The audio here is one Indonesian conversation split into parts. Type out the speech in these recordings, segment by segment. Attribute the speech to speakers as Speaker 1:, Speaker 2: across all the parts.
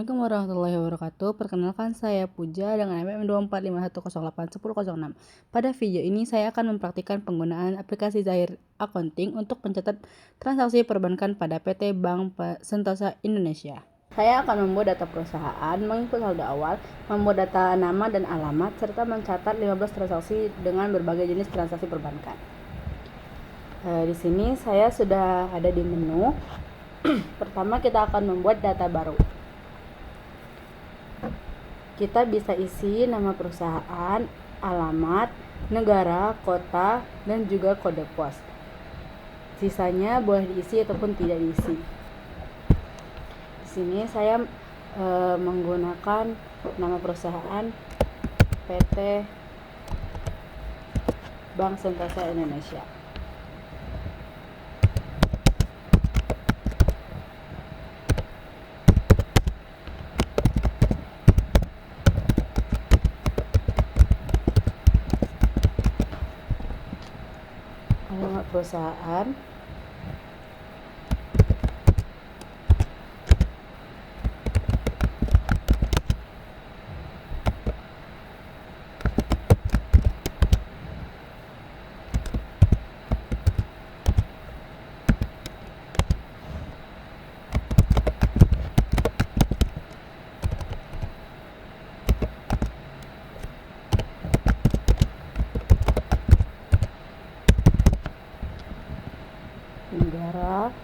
Speaker 1: Assalamualaikum warahmatullahi wabarakatuh. Perkenalkan saya Puja dengan NPM 2451081081006. Pada video ini saya akan mempraktikkan penggunaan aplikasi Zahir Accounting untuk mencatat transaksi perbankan pada PT Bank Sentosa Indonesia. Saya akan membuat data perusahaan, menginput saldo awal, membuat data nama dan alamat, serta mencatat 15 transaksi dengan berbagai jenis transaksi perbankan. Di sini saya sudah ada di menu. Pertama kita akan membuat data baru. Kita bisa isi nama perusahaan, alamat, negara, kota, dan juga kode pos. Sisanya boleh diisi ataupun tidak diisi. Di sini saya menggunakan nama perusahaan PT Bank Sentosa Indonesia. Alamat perusahaan, negara,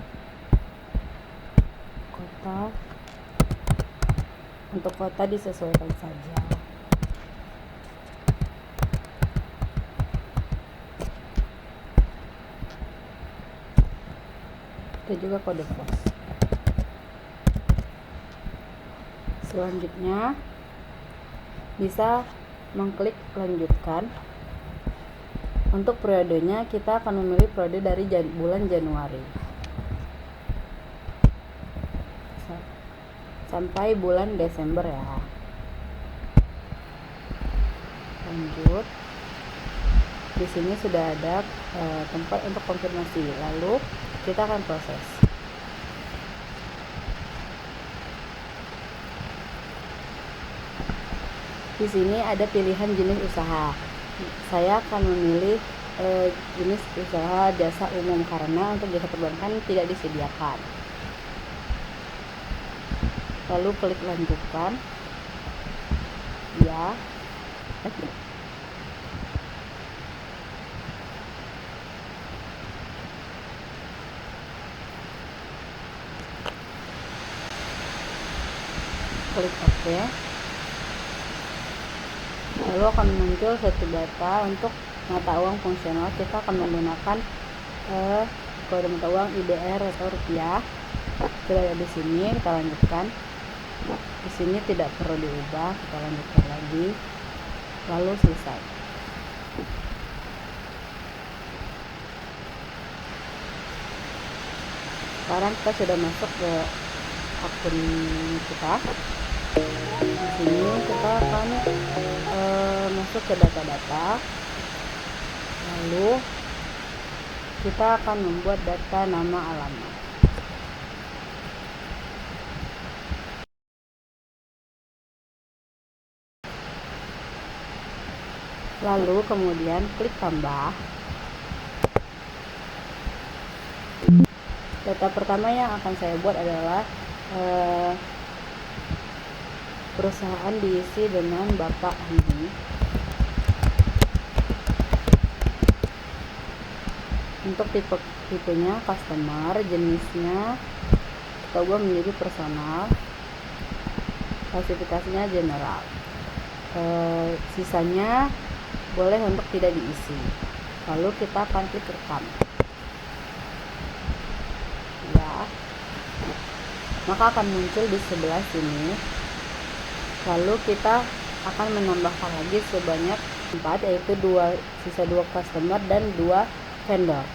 Speaker 1: kota. Untuk kota disesuaikan saja. Itu juga kode pos. Selanjutnya bisa mengklik lanjutkan. Untuk periodenya kita akan memilih periode dari bulan Januari sampai bulan Desember ya. Lanjut. Di sini sudah ada tempat untuk konfirmasi. Lalu kita akan proses. Di sini ada pilihan jenis usaha. Saya akan memilih jenis usaha jasa umum karena untuk jasa perbankan tidak disediakan. Lalu klik lanjutkan. Ya. Klik OK. Lalu akan muncul satu data untuk mata uang fungsional. Kita akan menggunakan kode mata uang IDR atau rupiah. Sudah ada di sini, kita lanjutkan. Di sini tidak perlu diubah, kita lanjutkan lagi. Lalu selesai. Sekarang kita sudah masuk ke akun kita. Di sini kita akan masuk ke data-data. Lalu kita akan membuat data nama alamat. Lalu kemudian klik tambah. Data pertama yang akan saya buat adalah perusahaan diisi dengan Bapak Andi. Untuk tipenya customer, jenisnya kita ubah menjadi personal, klasifikasinya general. Sisanya boleh untuk tidak diisi. Lalu kita akan klik rekam. Ya. Maka akan muncul di sebelah sini. Lalu kita akan menambahkan lagi sebanyak 4, yaitu sisa 2 customer dan 2 vendor.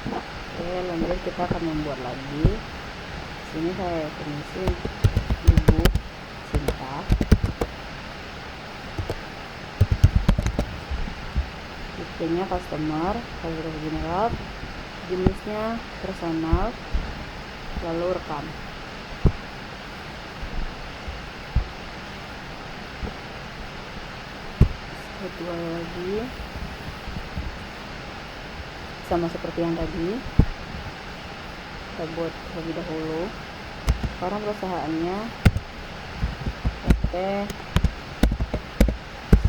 Speaker 1: Oke, lanjut kita akan membuat lagi. Sini saya isi Ibu Sinta. Tipenya customer, kualitas general, jenisnya personal, lalu rekam. Kedua lagi, sama seperti yang tadi, kita buat terlebih dahulu. Sekarang perusahaannya PT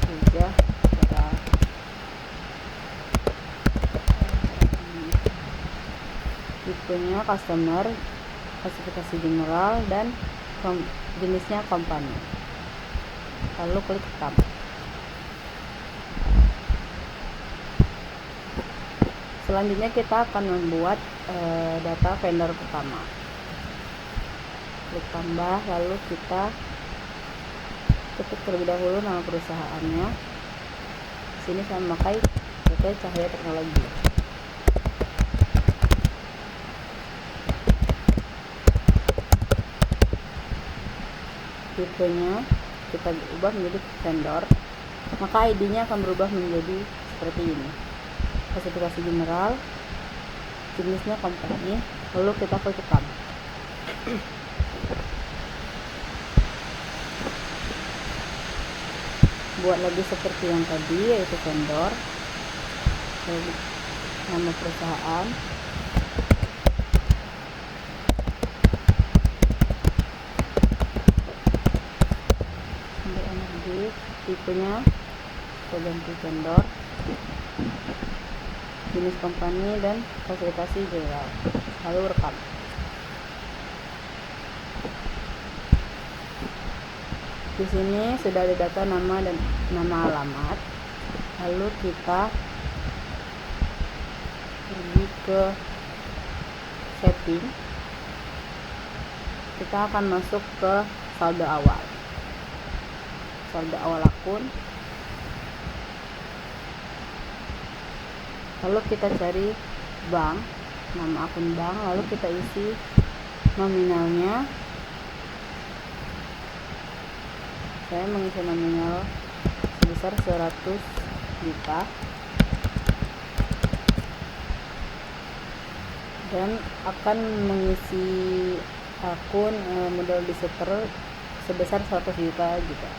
Speaker 1: Sejahtera. Tipenya customer, klasifikasi general, dan jenisnya company. Lalu klik rekam. Selanjutnya kita akan membuat data vendor pertama. Klik tambah, lalu kita ketik terlebih dahulu nama perusahaannya. Sini saya memakai PT Cahaya Teknologi. Tipenya kita ubah menjadi vendor, maka ID-nya akan berubah menjadi seperti ini. Klasifikasi general, jenisnya company, lalu kita klik rekam. Buat lagi seperti yang tadi, yaitu vendor, lalu nama perusahaan, tipenya kita ganti vendor, jenis company, dan klasifikasi general, lalu rekam. Di sini sudah ada data nama dan nama alamat. Lalu kita pergi ke setting. Kita akan masuk ke saldo awal. Saldo awal akun. Lalu kita cari bank, nama akun bank, lalu kita isi nominalnya. Saya mengisi nominal sebesar 100 juta dan akan mengisi akun modal disetor sebesar 100 juta juga.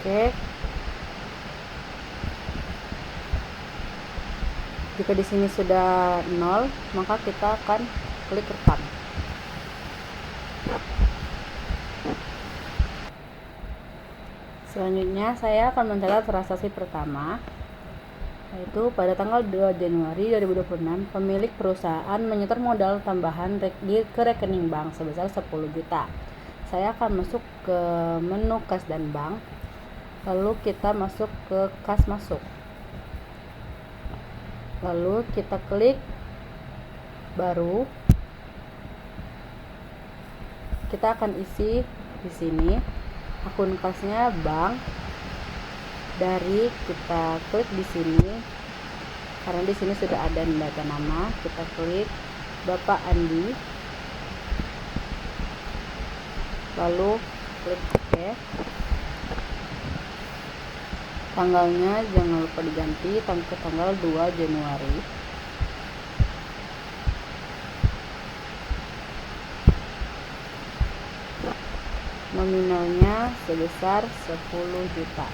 Speaker 1: Oke. Jika di sini sudah 0, maka kita akan klik rekam. Selanjutnya saya akan mencatat transaksi pertama, yaitu pada tanggal 2 Januari 2026 pemilik perusahaan menyetor modal tambahan ke rekening bank sebesar 10 juta. Saya akan masuk ke menu kas dan bank. Lalu kita masuk ke kas masuk. Lalu kita klik baru. Kita akan isi di sini akun kasnya bank. Dari kita klik di sini karena di sini sudah ada data nama, kita klik Bapak Andi. Lalu klik OK. Tanggalnya jangan lupa diganti ke tanggal 2 Januari. Nominalnya sebesar 10 juta.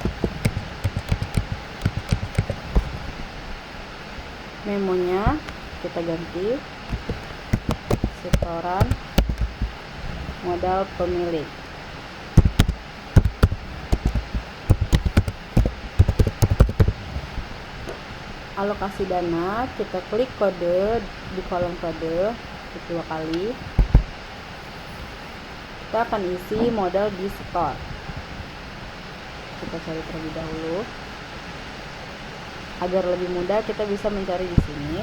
Speaker 1: Memonya kita ganti setoran modal pemilik. Alokasi dana, kita klik kode di kolom kode 2 kali. Kita akan isi modal di store. Kita cari terlebih dahulu. Agar lebih mudah kita bisa mencari di sini.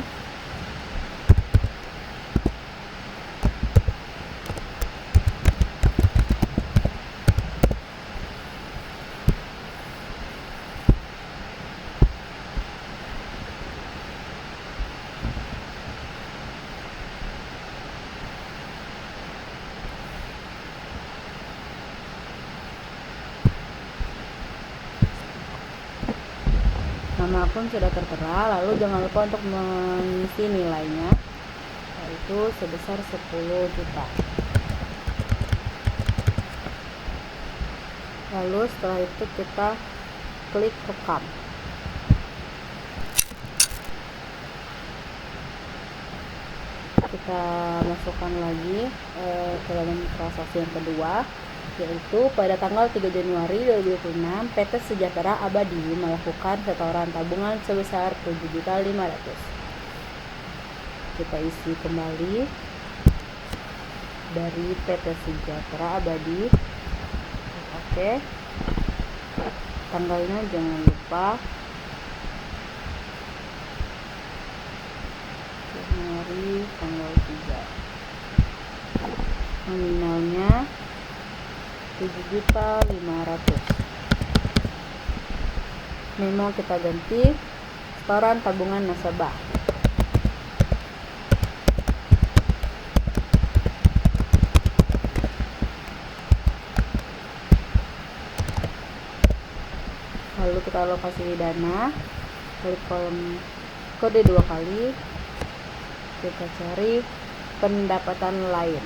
Speaker 1: Nama akun sudah tertera, lalu jangan lupa untuk mengisi nilainya, yaitu sebesar 10 juta. Lalu setelah itu kita klik rekam. Kita masukkan lagi ke dalam transaksi yang kedua, yaitu pada tanggal 3 Januari 2026 PT Sejahtera Abadi melakukan setoran tabungan sebesar 7.500.000. Kita isi kembali dari PT Sejahtera Abadi. Oke, tanggalnya jangan lupa Januari tanggal 3. Nominalnya 7.500.000. Memo kita ganti setoran tabungan nasabah. Lalu kita alokasi dana, klik kolom kode 2 kali, kita cari pendapatan lain.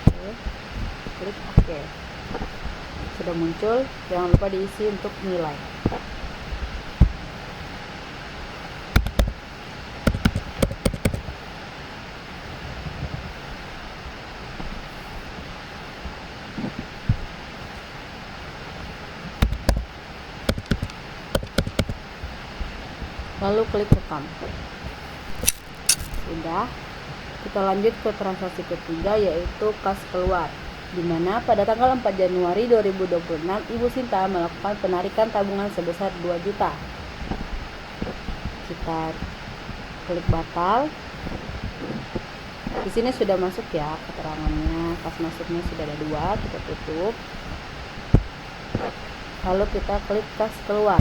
Speaker 1: Oke, klik OK. Sudah muncul, jangan lupa diisi untuk nilai. Lalu klik rekam. Sudah, kita lanjut ke transaksi ketiga, yaitu kas keluar, di mana pada tanggal 4 Januari 2026 Ibu Sinta melakukan penarikan tabungan sebesar 2 juta. Kita klik batal. Di sini sudah masuk ya keterangannya, kas masuknya sudah ada 2, kita tutup. Lalu kita klik kas keluar.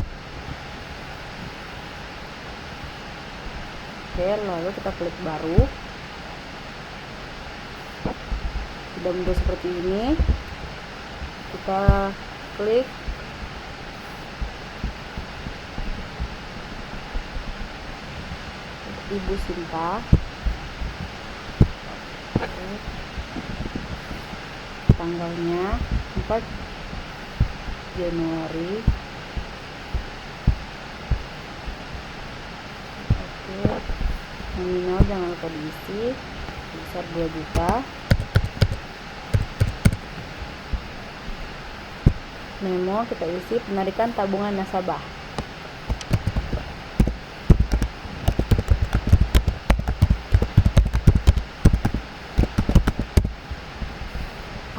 Speaker 1: Oke, lalu kita klik baru. Sudah muncul seperti ini. Kita klik Ibu Sinta. Oke. Tanggalnya 4 Januari. Oke. Nominal jangan lupa diisi sebesar 2 juta. Memo kita isi penarikan tabungan nasabah.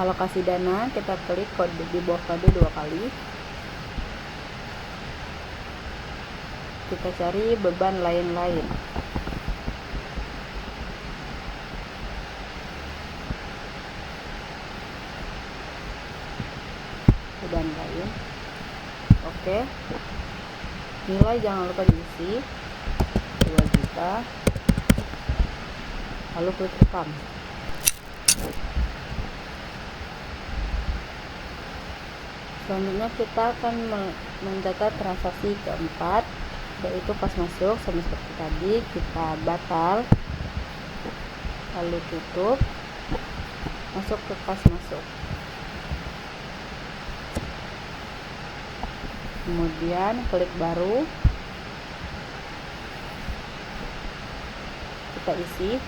Speaker 1: Alokasi dana, kita klik kode di bawah kode 2 kali. Kita cari beban lain-lain. Beban lain. Oke. Nilai jangan lupa diisi 2 juta. Lalu klik rekam. Selanjutnya kita akan mencatat transaksi keempat, yaitu kas masuk. Sama seperti tadi, kita batal, lalu tutup, masuk ke kas masuk. Kemudian klik baru, kita isi,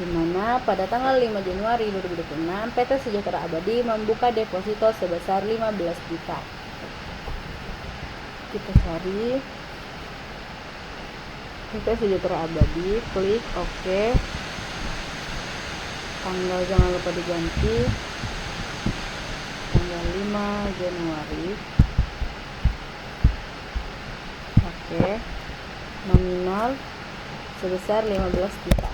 Speaker 1: di mana pada tanggal 5 Januari 2026 PT Sejahtera Abadi membuka deposito sebesar 15 juta. Kita cari PT Sejahtera Abadi, klik OK. Tanggal jangan lupa diganti, tanggal 5 Januari. Oke. Nominal sebesar 15 juta.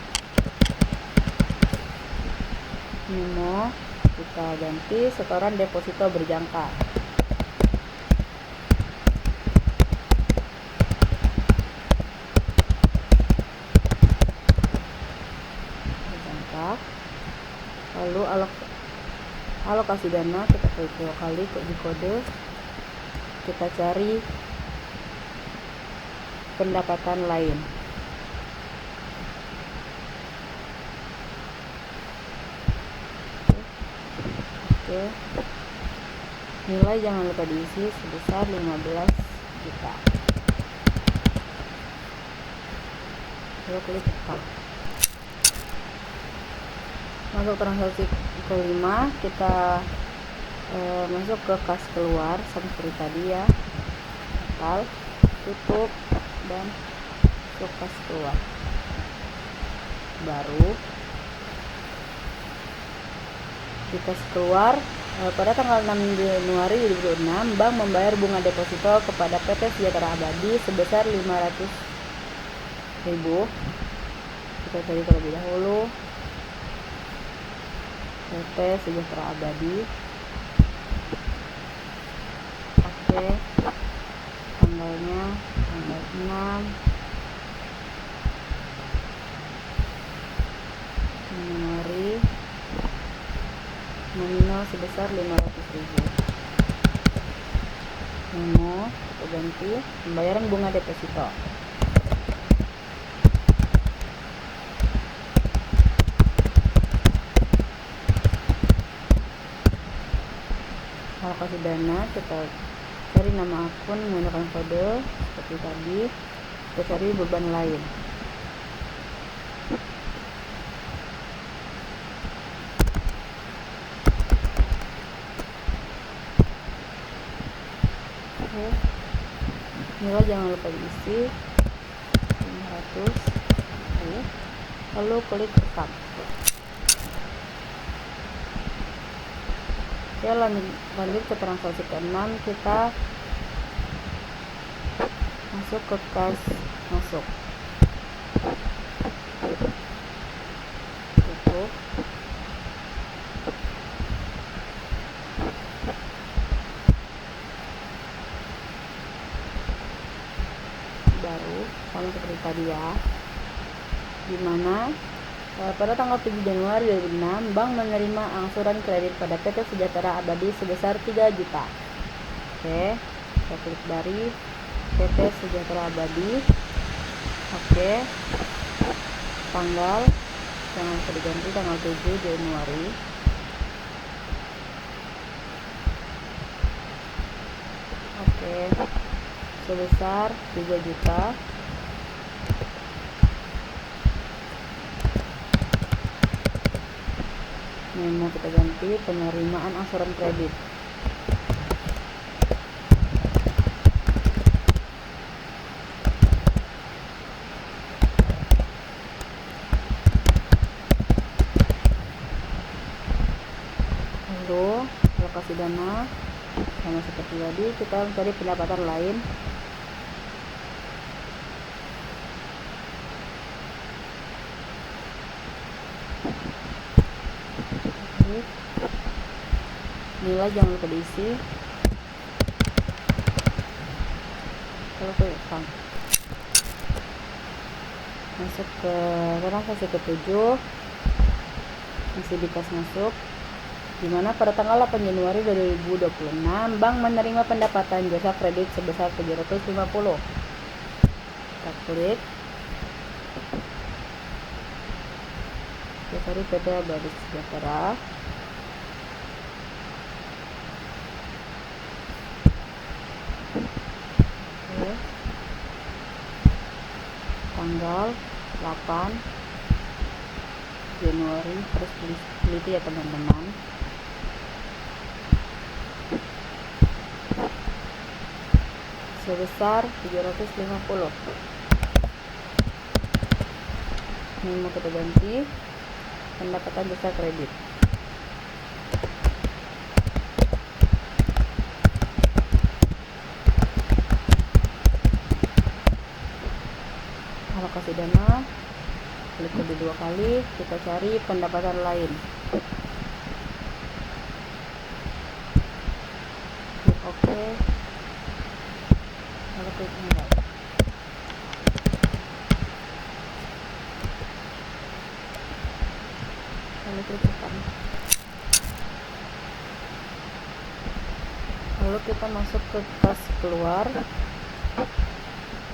Speaker 1: Memo kita ganti setoran deposito berjangka. Lalu alokasi dana, kita klik 2 kali di kode, kita cari pendapatan lain. Oke. Nilai jangan lupa diisi sebesar 15 juta. Lalu klik tekan. Masuk transaksi kelima, kita masuk ke kas keluar seperti tadi ya. Total, tutup, dan masuk kas keluar. Baru di kas keluar, pada tanggal 6 Januari 2026, bank membayar bunga deposito kepada PT Sejahtera Abadi sebesar 500.000. Kita cari terlebih dahulu PT Sejahtera Abadi. Oke, tanggalnya tanggal 6 Januari, nominal sebesar 500.000. Memo kita ganti pembayaran bunga deposito. Alokasi dana, kita cari nama akun menggunakan kode seperti tadi, kita cari beban lain. Oke, nilai jangan lupa diisi 500. Lalu klik rekam. Ya, lanjut ke transaksi ke-6, kita masuk ke kas masuk, tutup, baru sama seperti tadi ya, dimana pada tanggal 7 Januari 2006, bank menerima angsuran kredit pada PT Sejahtera Abadi sebesar 3 juta. Oke, kita klik dari PT Sejahtera Abadi. Oke, tanggal jangan lupa diganti, tanggal 7 Januari. Oke, sebesar 3 juta. Memo kita ganti penerimaan angsuran kredit. Lalu alokasi dana sama seperti tadi, kita mencari pendapatan lain. Nilai jangan lupa diisi. Kalau klik rekam, masuk ke transaksi ke-7, masih di kas masuk, dimana pada tanggal 8 Januari 2026 bank menerima pendapatan jasa kredit sebesar 750. Kita klik, kita cari PT Abadi Sejahtera. Tanggal 8 Januari, harus teliti ya teman-teman. Sebesar 750. Ini mau kita ganti pendapatan jasa kredit. Alokasi dana, klik kode 2 kali, kita cari pendapatan lain. Klik OK, lalu klik nilai. Lalu klik rekam. Lalu kita masuk ke kas keluar,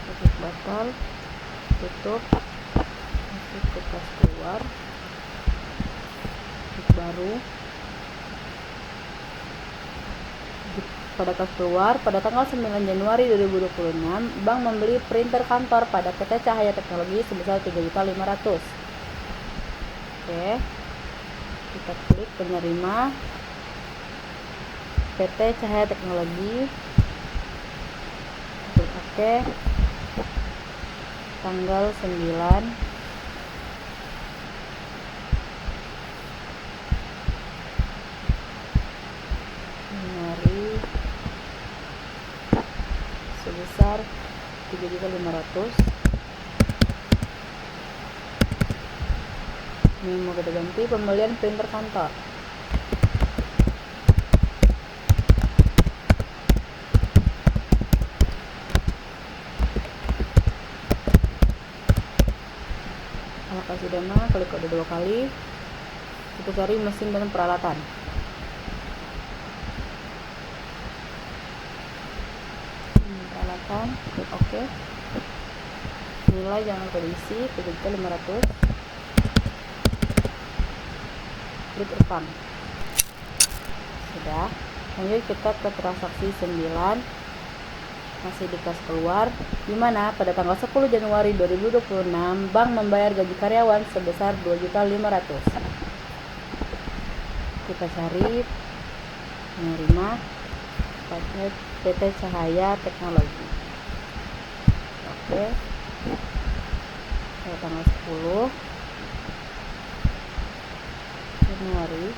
Speaker 1: tutup batal, tutup, masuk ke kas keluar, klik baru. Pada kas keluar, pada tanggal 9 Januari 2026, bank membeli printer kantor pada PT Cahaya Teknologi sebesar 3.500.000. Oke, kita klik penerima PT Cahaya Teknologi, klik OK, tanggal 9 Januari sebesar 3.500.000. Ini mau kita ganti pembelian printer kantor. Alokasi dana, klik kode 2 kali. Kita cari mesin dan peralatan. Peralatan, klik OK. Nilai jangan lupa diisi, 3.500.000. Klik rekam. Sudah. Lanjut kita ke transaksi 9, masih di kas keluar, dimana pada tanggal 10 Januari 2026 bank membayar gaji karyawan sebesar 2.500.000. Kita cari menerima PT Cahaya Teknologi. Oke, pada tanggal 10 Januari,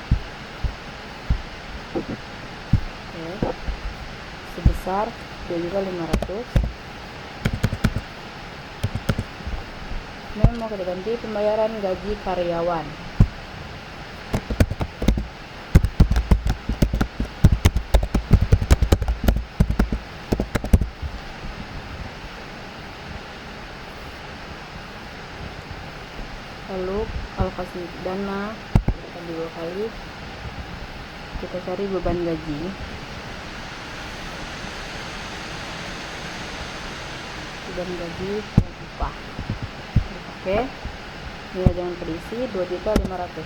Speaker 1: oke, sebesar 2.500.000. Ini mau kita ganti pembayaran gaji karyawan. Lalu alokasi dana kita 2 kali. Kita cari beban gaji. Beban gaji dan upah. Oke, nilai jangan terisi 2.500.000.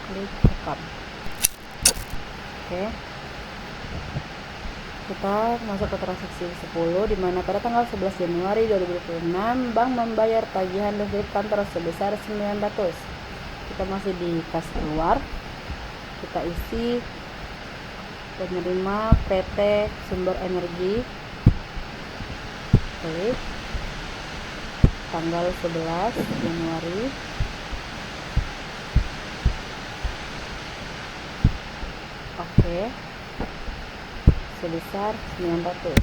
Speaker 1: Klik rekam. Oke, kita masuk ke transaksi 10, dimana pada tanggal 11 Januari 2026 bank membayar tagihan listrik kantor sebesar 900. Kita masih di kas keluar, kita isi penerima PT Sumber Energi, klik tanggal 11 Januari, oke, sebesar 900.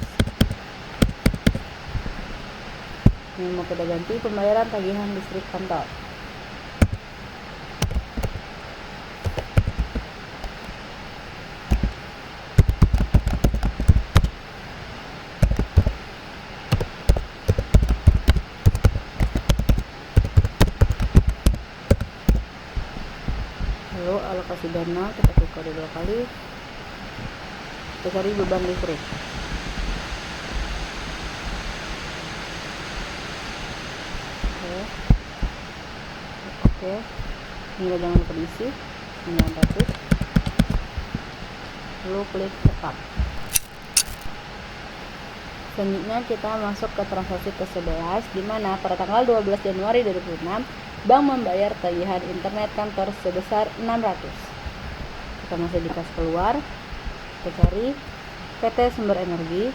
Speaker 1: Ini mau kita ganti pembayaran tagihan listrik kantor. Lalu alokasi dana, kita klik kode 2 kali. Kita cari beban listrik. Oke, nilai jangan lupa diisi 900. Lalu klik rekam. Selanjutnya kita masuk ke transaksi ke-11, dimana pada tanggal 12 Januari 2006 bank membayar tagihan internet kantor sebesar 600. Kita masih di kas keluar, kita cari PT Sumber Energi,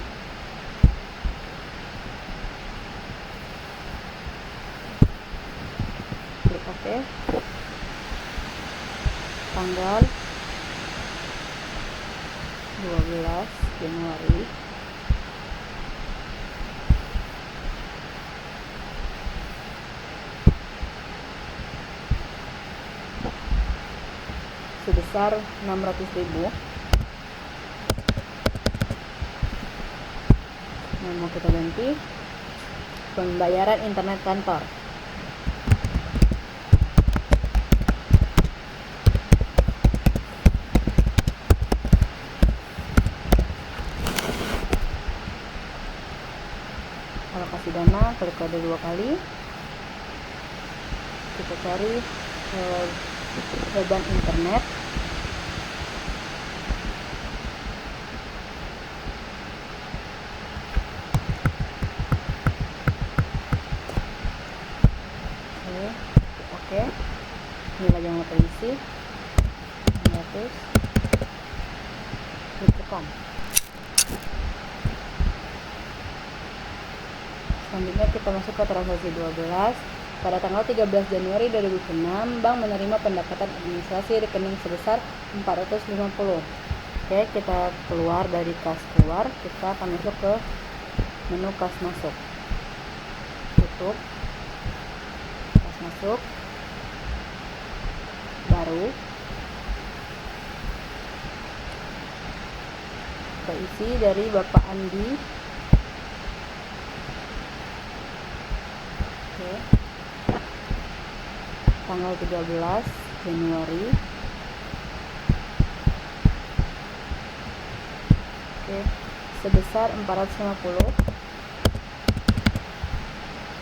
Speaker 1: klik OK, tanggal 12 Januari sebesar 600.000. Nah, mau kita ganti pembayaran internet kantor. Alokasi dana, klik kode 2 kali. Kita cari beban internet. Oke. Nilai yang lupa isi 100. Klik tekan. Selanjutnya kita masuk ke transaksi 12. Pada tanggal 13 Januari 2006, bank menerima pendapatan administrasi rekening sebesar 450. Oke, kita keluar dari kas keluar, kita akan masuk ke menu kas masuk. Tutup. Kas masuk. Baru. Kita isi dari Bapak Andi. Oke. Tanggal 13 Januari. Oke, sebesar 450.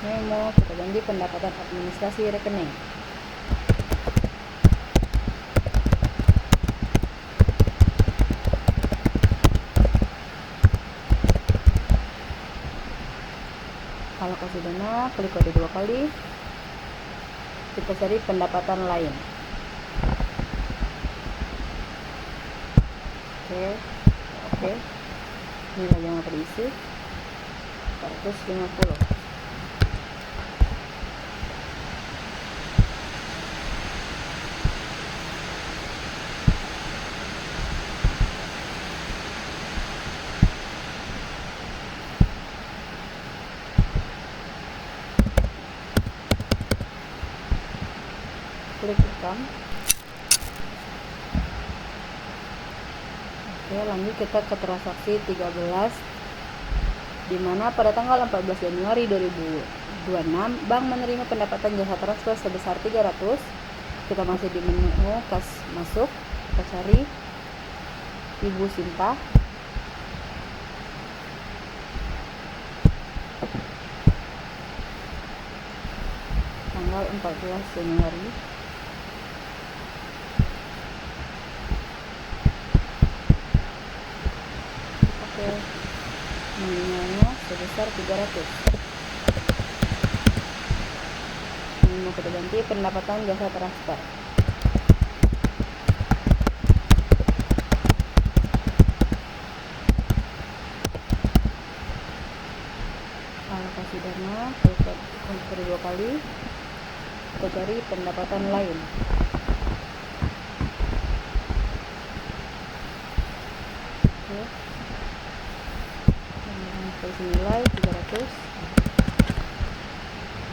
Speaker 1: Memo, kita ganti pendapatan administrasi rekening. Alokasi dana, klik kode 2 kali. Kita cari pendapatan lain. Oke. Nilai yang terisi 450. Klik tekan. Oke, lanjut kita ke transaksi 13, di mana pada tanggal 14 Januari 2026 bank menerima pendapatan jasa transfer sebesar 300. Kita masih di menu kas masuk, kita cari Ibu Sinta. Tanggal 14 Januari. Nominalnya sebesar 300. Ini mau kita ganti pendapatan jasa transfer. Alokasi dana, klik 2 kali. Kita cari pendapatan lain. Oke. Nilai 300,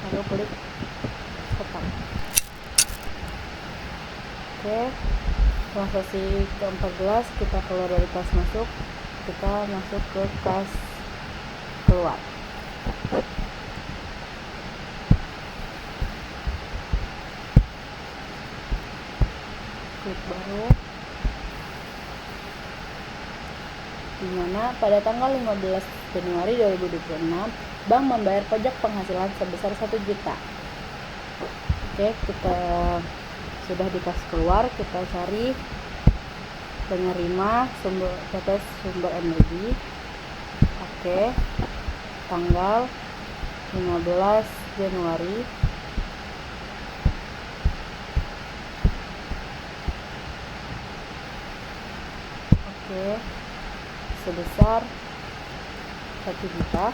Speaker 1: lalu klik tekan. Oke, transaksi ke-14 kita keluar dari kas masuk, kita masuk ke kas keluar. Klik baru, dimana pada tanggal 15 Januari 2026 bank membayar pajak penghasilan sebesar 1 juta. Oke, kita sudah di kas keluar, kita cari penerima sumber energi. Oke, tanggal 15 Januari. Oke, sebesar 1 juta.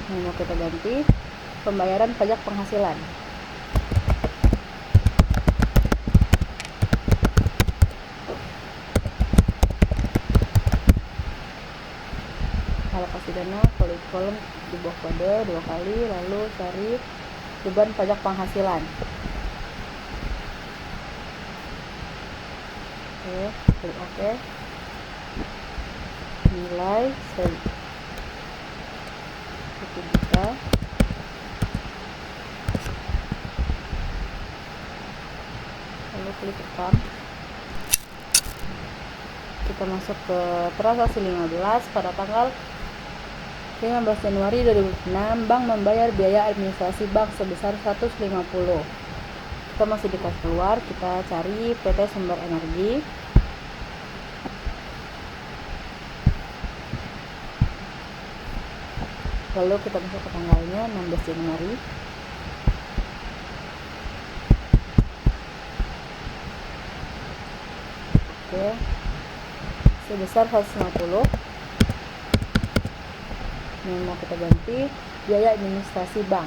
Speaker 1: Ini mau kita ganti pembayaran pajak penghasilan. Alokasi dana, klik kolom di bawah kode 2 kali, lalu cari beban pajak penghasilan. Oke, klik OK. Nilai 1 juta. Lalu klik tekan. Kita masuk ke transaksi 15 pada tanggal 15 Januari 2006, bank membayar biaya administrasi bank sebesar 150. Kita masih di kas keluar, kita cari PT Sumber Energi. Lalu kita masuk ke tanggalnya 16 Januari. Oke. Sebesar 150. Ini mau kita ganti biaya administrasi bank.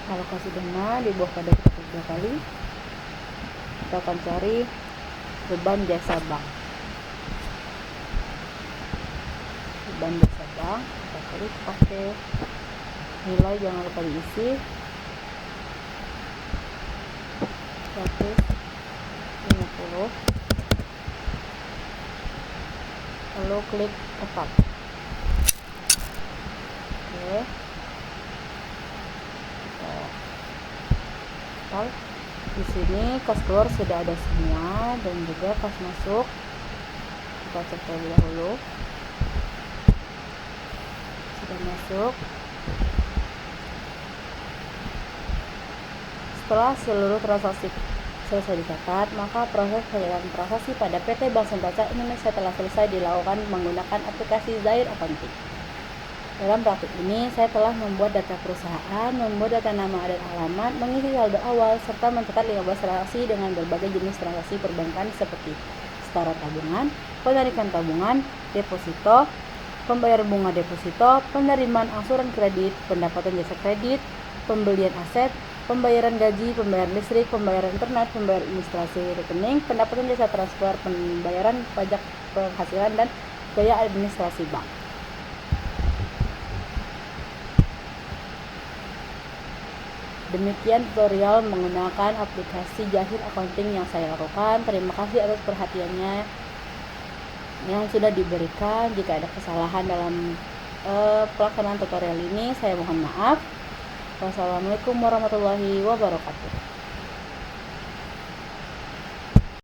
Speaker 1: Alokasi dana di bawah pada kita 3 kali. Kita akan cari beban jasa bank. Beban jasa bank, kita klik pakai nilai, jangan lupa diisi 150. Lalu klik tepat. Oke. Di sini kas keluar sudah ada semua dan juga kas masuk. Kita cek terlebih dahulu. Sudah masuk. Setelah seluruh transaksi selesai dicatat, maka proses penyerahan transaksi pada PT Bank Sentosa Indonesia telah selesai dilakukan menggunakan aplikasi Zair Accounting. Dalam praktik ini, saya telah membuat data perusahaan, membuat data nama dan alamat, mengisi saldo awal, serta mencatat 15 transaksi dengan berbagai jenis transaksi perbankan seperti setoran tabungan, penarikan tabungan, deposito, pembayaran bunga deposito, penerimaan angsuran kredit, pendapatan jasa kredit, pembelian aset, pembayaran gaji, pembayaran listrik, pembayaran internet, pembayaran administrasi rekening, pendapatan jasa transfer, pembayaran pajak penghasilan, dan biaya administrasi bank. Demikian tutorial menggunakan aplikasi Zahir Accounting yang saya lakukan. Terima kasih atas perhatiannya yang sudah diberikan. Jika ada kesalahan dalam pelaksanaan tutorial ini, saya mohon maaf. Wassalamualaikum warahmatullahi wabarakatuh.